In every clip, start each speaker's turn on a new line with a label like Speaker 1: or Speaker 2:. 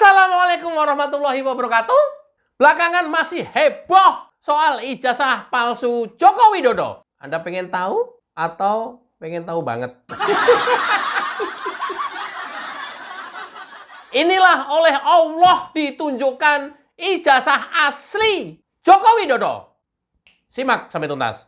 Speaker 1: Assalamualaikum warahmatullahi wabarakatuh. Belakangan masih heboh soal ijazah palsu Joko Widodo. Anda pengen tahu atau pengen tahu banget? Inilah oleh Allah ditunjukkan ijazah asli Joko Widodo. Simak sampai tuntas.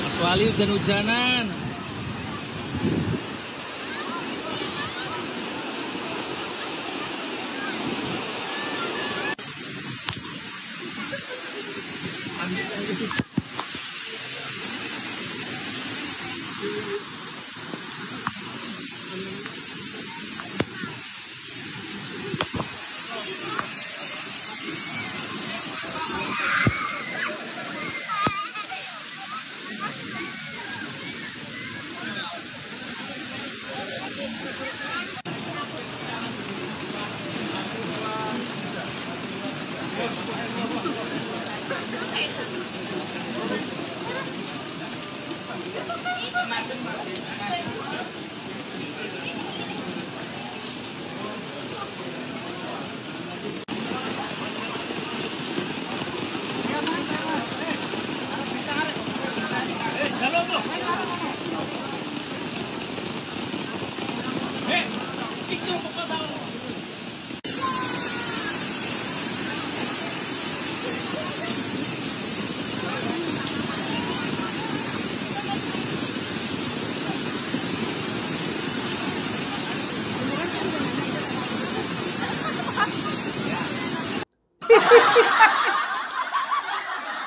Speaker 2: Mas Wali hujan-hujanan.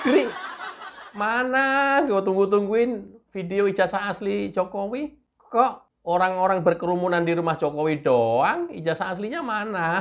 Speaker 1: Gri, mana gue tungguin video ijazah asli Jokowi? Kok orang-orang berkerumunan di rumah Jokowi doang? Ijazah aslinya mana?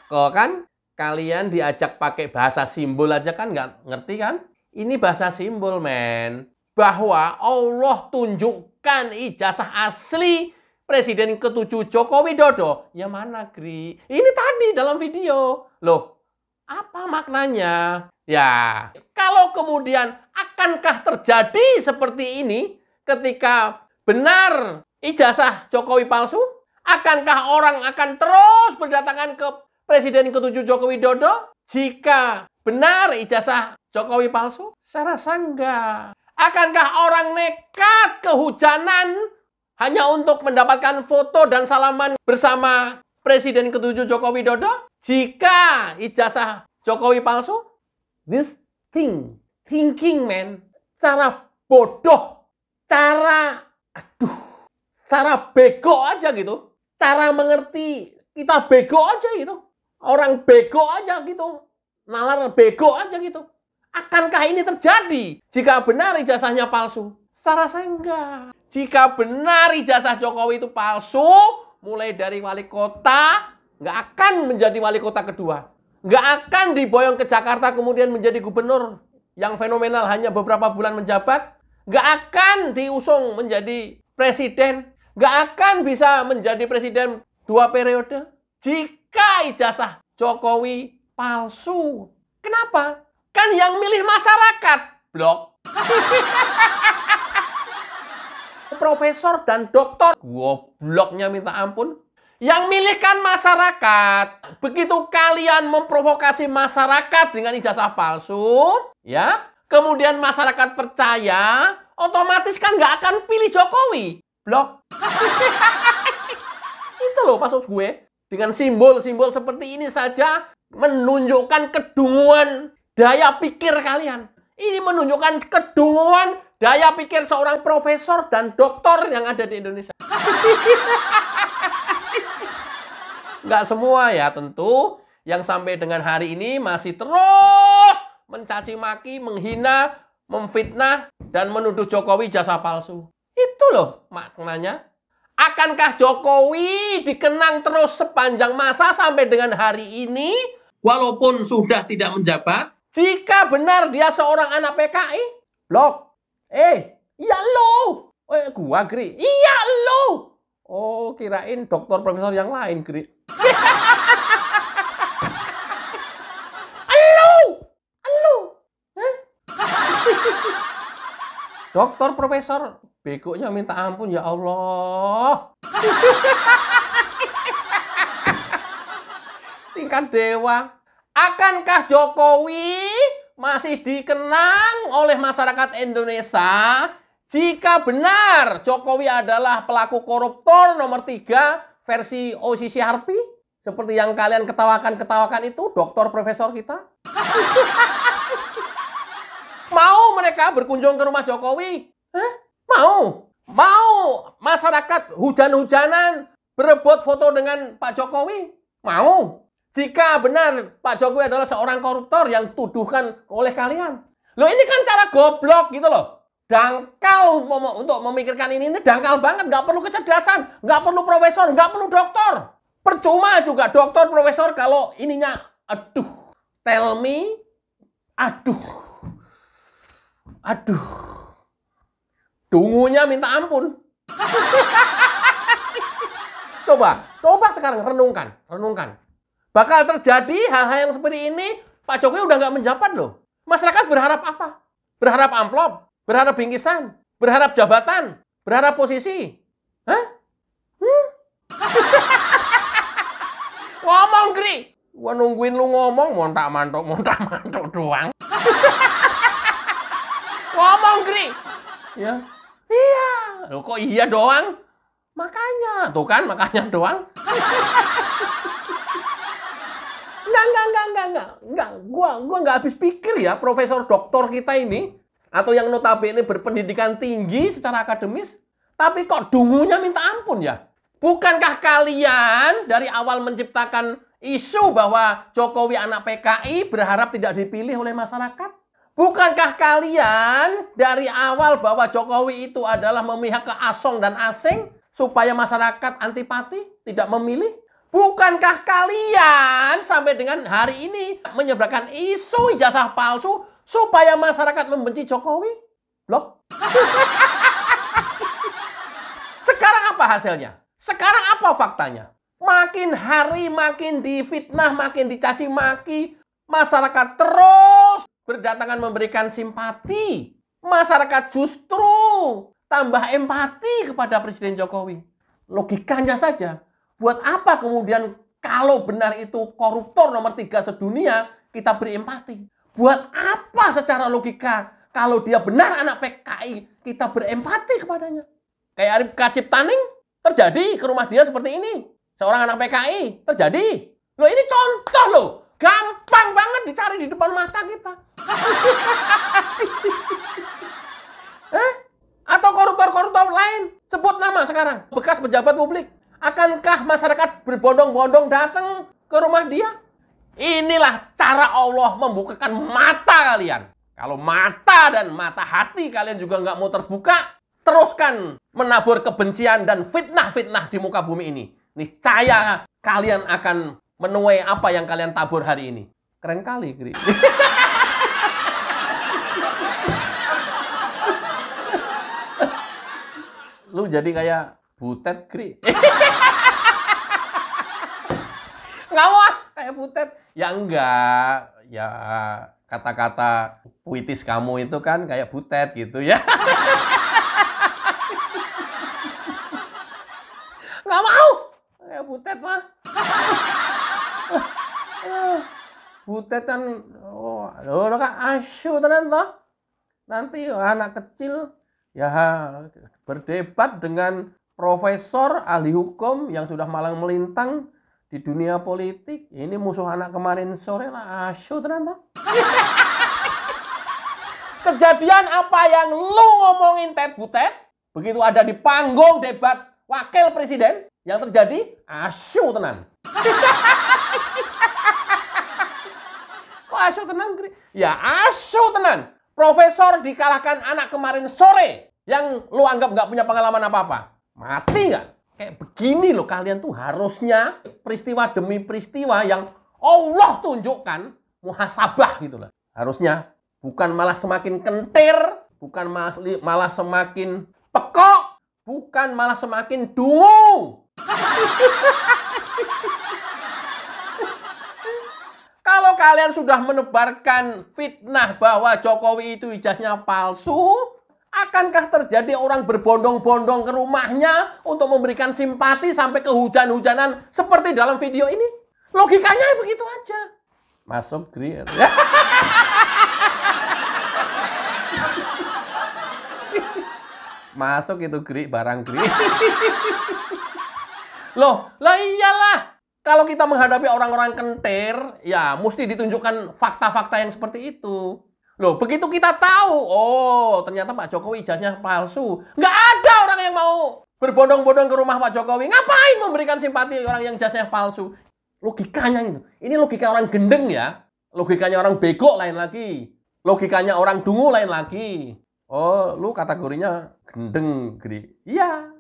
Speaker 1: Kok kan kalian diajak pakai bahasa simbol aja kan nggak ngerti kan? Ini bahasa simbol, men. Bahwa Allah tunjukkan ijazah asli Presiden ke-7 Joko Widodo. Ya mana, Gri? Ini tadi dalam video. Loh, apa maknanya? Ya, kalau kemudian akankah terjadi seperti ini ketika benar ijazah Jokowi palsu? Akankah orang akan terus berdatangan ke Presiden ke-7 Joko Widodo jika benar ijazah Jokowi palsu? Saya rasa enggak. Akankah orang nekat kehujanan hanya untuk mendapatkan foto dan salaman bersama Presiden ke-7 Joko Widodo jika ijazah Jokowi palsu? This thinking, man. Cara bodoh, cara bego aja gitu. Cara mengerti, kita bego aja gitu. Orang bego aja gitu. Nalar bego aja gitu. Akankah ini terjadi jika benar ijazahnya palsu? Saya rasa enggak. Jika benar ijazah Jokowi itu palsu, mulai dari wali kota, nggak akan menjadi wali kota kedua. Nggak akan diboyong ke Jakarta kemudian menjadi gubernur yang fenomenal hanya beberapa bulan menjabat. Nggak akan diusung menjadi presiden. Nggak akan bisa menjadi presiden 2 periode jika ijazah Jokowi palsu. Kenapa? Kan yang milih masyarakat. Blok. Profesor dan doktor. Gobloknya minta ampun. Yang milih kan masyarakat. Begitu kalian memprovokasi masyarakat dengan ijazah palsu, ya, kemudian masyarakat percaya, otomatis kan nggak akan pilih Jokowi. Blok. Itu loh maksud gue. Dengan simbol-simbol seperti ini saja menunjukkan kedunguan daya pikir kalian. Ini menunjukkan kedunguan daya pikir seorang profesor dan doktor yang ada di Indonesia. Nggak semua ya tentu. Yang sampai dengan hari ini masih terus mencaci maki, menghina memfitnah, dan menuduh Jokowi ijazah palsu. Itu loh maknanya. Akankah Jokowi dikenang terus sepanjang masa sampai dengan hari ini, walaupun sudah tidak menjabat? Jika benar dia seorang anak PKI, blok. Iya lo. Gua, Gri. Iya lo. Oh, kirain doktor profesor yang lain, Gri. Doktor profesor, begonya minta ampun ya Allah. Tingkat dewa. Akankah Jokowi masih dikenang oleh masyarakat Indonesia jika benar Jokowi adalah pelaku koruptor nomor 3 versi OCCRP? Seperti yang kalian ketawakan itu, doktor profesor kita. Mau mereka berkunjung ke rumah Jokowi? Hah? Mau masyarakat hujan-hujanan berebut foto dengan Pak Jokowi? Mau. Jika benar Pak Jokowi adalah seorang koruptor yang tuduhkan oleh kalian. Loh, ini kan cara goblok gitu loh. Dangkal untuk memikirkan ini dangkal banget. Nggak perlu kecerdasan, nggak perlu profesor, nggak perlu doktor. Percuma juga doktor, profesor kalau ininya, tell me, dungunya minta ampun. Coba sekarang renungkan. Bakal terjadi hal-hal yang seperti ini, Pak Jokowi udah nggak menjabat loh. Masyarakat berharap apa? Berharap amplop, berharap bingkisan, berharap jabatan, berharap posisi. Hah? Ngomong, Gri. Gua nungguin lu ngomong, montak-mantuk doang. Ngomong, Gri. Ya. Iya. Loh, kok iya doang? Makanya. Tuh kan, makanya doang. Enggak. Gua nggak habis pikir ya profesor doktor kita ini. Atau yang notabene berpendidikan tinggi secara akademis. Tapi kok dungunya minta ampun ya? Bukankah kalian dari awal menciptakan isu bahwa Jokowi anak PKI berharap tidak dipilih oleh masyarakat? Bukankah kalian dari awal bahwa Jokowi itu adalah memihak ke Asong dan Asing supaya masyarakat antipati, tidak memilih? Bukankah kalian sampai dengan hari ini menyebarkan isu ijazah palsu supaya masyarakat membenci Jokowi? Blok. Sekarang apa hasilnya? Sekarang apa faktanya? Makin hari makin difitnah, makin dicaci maki, masyarakat terus berdatangan memberikan simpati. Masyarakat justru tambah empati kepada Presiden Jokowi. Logikanya saja, buat apa kemudian kalau benar itu koruptor nomor 3 sedunia, kita beri empati? Buat apa secara logika kalau dia benar anak PKI, kita berempati kepadanya? Kayak Arif Kacip Taning terjadi ke rumah dia seperti ini. Seorang anak PKI terjadi. Loh, ini contoh loh. Gampang banget dicari di depan mata kita. Atau koruptor-koruptor lain. Sebut nama sekarang. Bekas pejabat publik. Akankah masyarakat berbondong-bondong datang ke rumah dia? Inilah cara Allah membukakan mata kalian. Kalau mata dan mata hati kalian juga nggak mau terbuka, teruskan menabur kebencian dan fitnah-fitnah di muka bumi ini. Niscaya kalian akan menuai apa yang kalian tabur hari ini. Keren kali, Gri. Lu jadi kayak Butet, Gri. Nggak mau kayak Butet. Ya enggak. Ya kata-kata puitis kamu itu kan kayak Butet gitu ya. Nggak mau. Kayak Butet mah. Butet kan, kan asyik tenan toh. Nanti anak kecil ya berdebat dengan profesor ahli hukum yang sudah malang melintang di dunia politik. Ini musuh anak kemarin sore lah, asyik tenan toh. Kejadian apa yang lu ngomongin Ted Butet, begitu ada di panggung debat wakil presiden, yang terjadi asyik tenan. Kok asyik tenan? Ya asyik tenan. Profesor dikalahkan anak kemarin sore yang lu anggap nggak punya pengalaman apa-apa. Mati nggak? Kayak begini loh kalian tuh harusnya peristiwa demi peristiwa yang Allah tunjukkan muhasabah gitu lah. Harusnya bukan malah semakin kentir, bukan malah semakin pekok, bukan malah semakin dungu. Kalau kalian sudah menebarkan fitnah bahwa Jokowi itu ijazahnya palsu, akankah terjadi orang berbondong-bondong ke rumahnya untuk memberikan simpati sampai ke hujan-hujanan seperti dalam video ini? Logikanya begitu aja. Masuk Gri. Masuk itu Gri, barang Gri. Loh, lah iyalah. Kalau kita menghadapi orang-orang kentir, ya mesti ditunjukkan fakta-fakta yang seperti itu. Loh, begitu kita tahu, oh ternyata Pak Jokowi ijazahnya palsu. Nggak ada orang yang mau berbondong-bondong ke rumah Pak Jokowi. Ngapain memberikan simpati orang yang ijazahnya palsu? Logikanya itu. Ini logika orang gendeng ya. Logikanya orang bego lain lagi. Logikanya orang dungu lain lagi. Oh, lu kategorinya gendeng, Gri. Iya.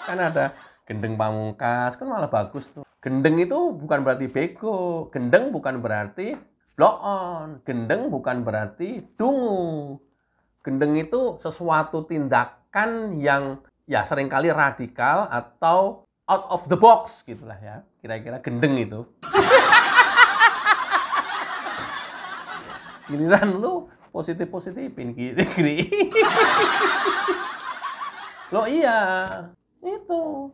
Speaker 1: Kan ada gendeng pamungkas, kan malah bagus tuh. Gendeng itu bukan berarti bego. Gendeng bukan berarti blow on. Gendeng bukan berarti dungu. Gendeng itu sesuatu tindakan yang ya seringkali radikal atau out of the box gitulah ya. Kira-kira gendeng itu. Giliran lu positif-positifin Gri. Loh iya, itu.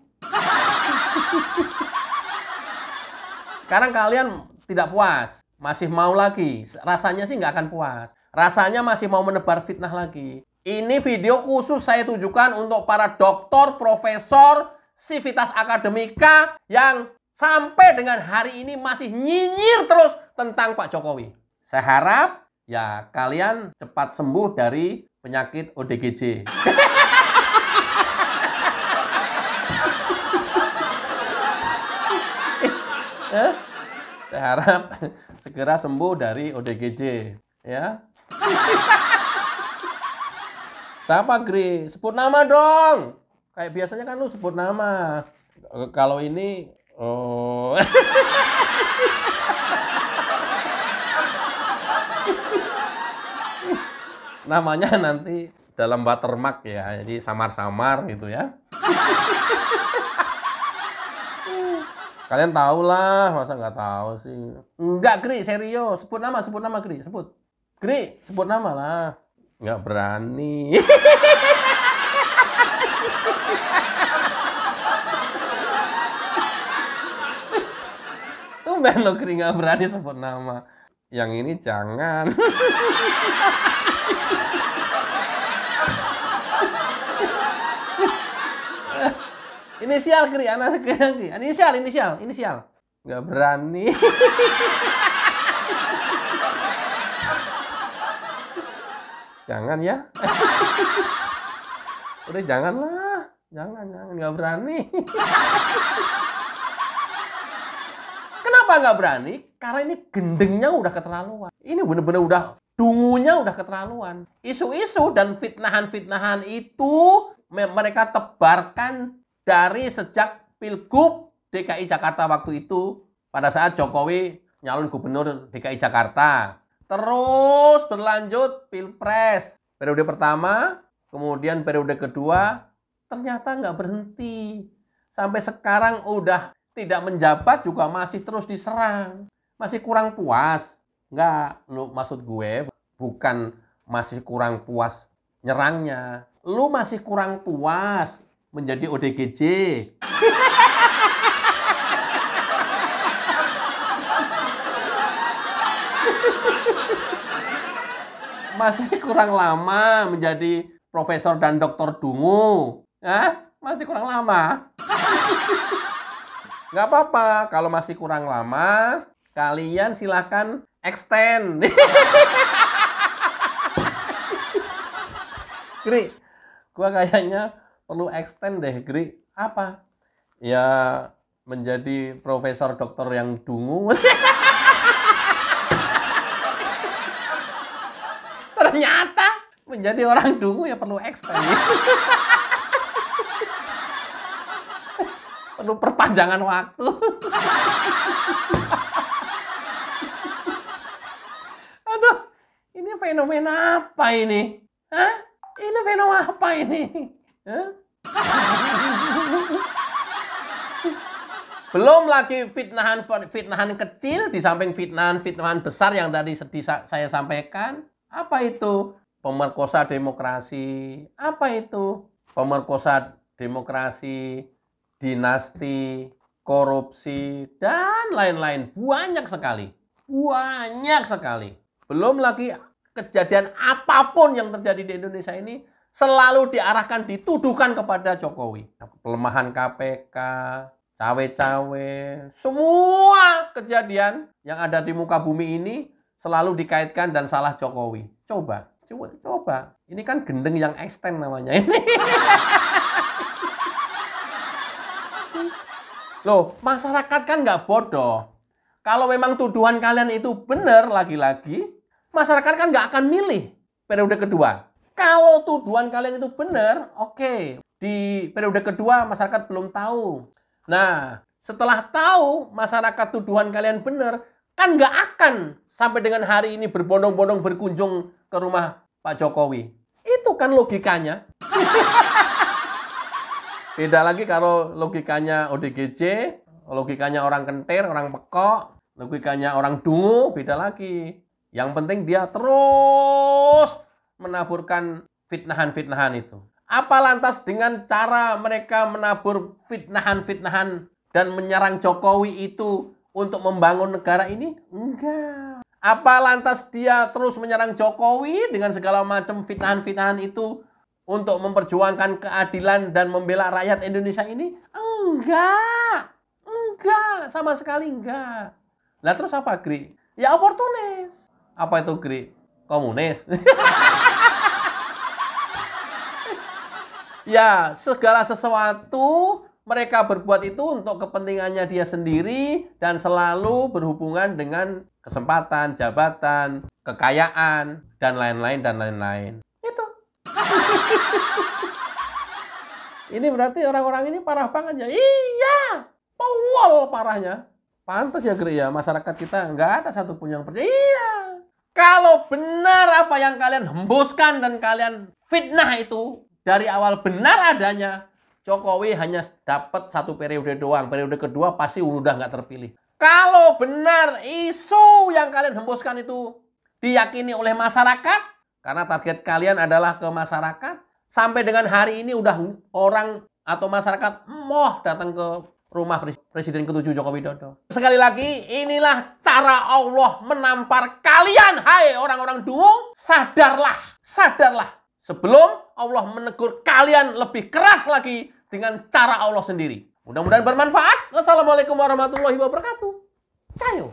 Speaker 1: Sekarang kalian tidak puas, masih mau lagi. Rasanya sih nggak akan puas. Rasanya masih mau menebar fitnah lagi. Ini video khusus saya tujukan untuk para doktor, profesor, sivitas akademika yang sampai dengan hari ini masih nyinyir terus tentang Pak Jokowi. Saya harap ya kalian cepat sembuh dari penyakit ODGJ. Saya harap segera sembuh dari ODGJ, ya. Siapa Gri? Sebut nama dong. Kayak biasanya kan lu sebut nama. Kalau ini, oh. Namanya nanti dalam watermark ya, jadi samar-samar gitu ya. Kalian tahu lah, masa nggak tahu sih? Enggak, Gri, serius. Sebut nama Gri, sebut. Gri, sebut nama lah. Nggak berani. Tumben lo Gri nggak berani sebut nama. Yang ini jangan. Inisial Gri, anak sekian Gri. Inisial. Nggak berani. Jangan ya. Udah janganlah. Jangan, nggak berani. Kenapa nggak berani? Karena ini gendengnya udah keterlaluan. Ini bener-bener udah dungunya udah keterlaluan. Isu-isu dan fitnahan-fitnahan itu mereka tebarkan dari sejak Pilgub DKI Jakarta waktu itu pada saat Jokowi nyalon gubernur DKI Jakarta. Terus berlanjut Pilpres. Periode pertama, kemudian periode kedua, ternyata nggak berhenti. Sampai sekarang udah tidak menjabat juga masih terus diserang. Masih kurang puas. Nggak, lu maksud gue bukan masih kurang puas nyerangnya. Lu masih kurang puas menjadi ODGJ. Masih kurang lama menjadi profesor dan doktor dungu. Masih kurang lama. Nggak apa-apa. Kalau masih kurang lama, kalian silahkan extend. Gri, gua kayaknya perlu extend deh, Gri. Apa? Ya, menjadi profesor dokter yang dungu. menjadi orang dungu ya perlu extend. Perlu perpanjangan waktu. Aduh, ini fenomena apa ini? Hah? Ini fenomena apa ini? Hah? Belum lagi fitnahan kecil di samping fitnahan besar yang tadi saya sampaikan. Apa itu? Pemerkosa demokrasi. Apa itu? Pemerkosa demokrasi, dinasti, korupsi, dan lain-lain. Banyak sekali. Banyak sekali. Belum lagi kejadian apapun yang terjadi di Indonesia ini selalu diarahkan, dituduhkan kepada Jokowi. Pelemahan KPK, cawe-cawe, semua kejadian yang ada di muka bumi ini selalu dikaitkan dan salah Jokowi. Coba. Ini kan gendeng yang extend namanya ini. Loh, masyarakat kan nggak bodoh. Kalau memang tuduhan kalian itu benar, lagi-lagi, masyarakat kan nggak akan milih periode kedua. Kalau tuduhan kalian itu benar, oke. Di periode kedua, masyarakat belum tahu. Nah, setelah tahu masyarakat tuduhan kalian benar, kan nggak akan sampai dengan hari ini berbondong-bondong berkunjung ke rumah Pak Jokowi. Itu kan logikanya. Beda lagi kalau logikanya ODGJ, logikanya orang kentir, orang pekok, logikanya orang dungu, beda lagi. Yang penting dia terus menaburkan fitnahan-fitnahan itu. Apa lantas dengan cara mereka menabur fitnahan-fitnahan dan menyerang Jokowi itu untuk membangun negara ini? Enggak. Apa lantas dia terus menyerang Jokowi dengan segala macam fitnahan-fitnahan itu untuk memperjuangkan keadilan dan membela rakyat Indonesia ini? Enggak. Enggak. Sama sekali enggak. Lah terus apa, Gri? Ya oportunis. Apa itu, Gri? Komunis. Ya, segala sesuatu mereka berbuat itu untuk kepentingannya dia sendiri dan selalu berhubungan dengan kesempatan, jabatan, kekayaan, dan lain-lain, dan lain-lain. Itu. Ini berarti orang-orang ini parah banget ya? Iya, powol parahnya. Pantas ya, Gri, ya, masyarakat kita nggak ada satupun yang percaya. Iya. Kalau benar apa yang kalian hembuskan dan kalian fitnah itu, dari awal benar adanya, Jokowi hanya dapat 1 periode doang. Periode kedua pasti udah nggak terpilih. Kalau benar isu yang kalian hembuskan itu diyakini oleh masyarakat, karena target kalian adalah ke masyarakat, sampai dengan hari ini udah orang atau masyarakat mau datang ke rumah Presiden ke-7 Joko Widodo. Sekali lagi, inilah cara Allah menampar kalian, hai orang-orang dungu. Sadarlah, sadarlah. Sebelum Allah menegur kalian lebih keras lagi dengan cara Allah sendiri. Mudah-mudahan bermanfaat. Wassalamualaikum warahmatullahi wabarakatuh. Cayo.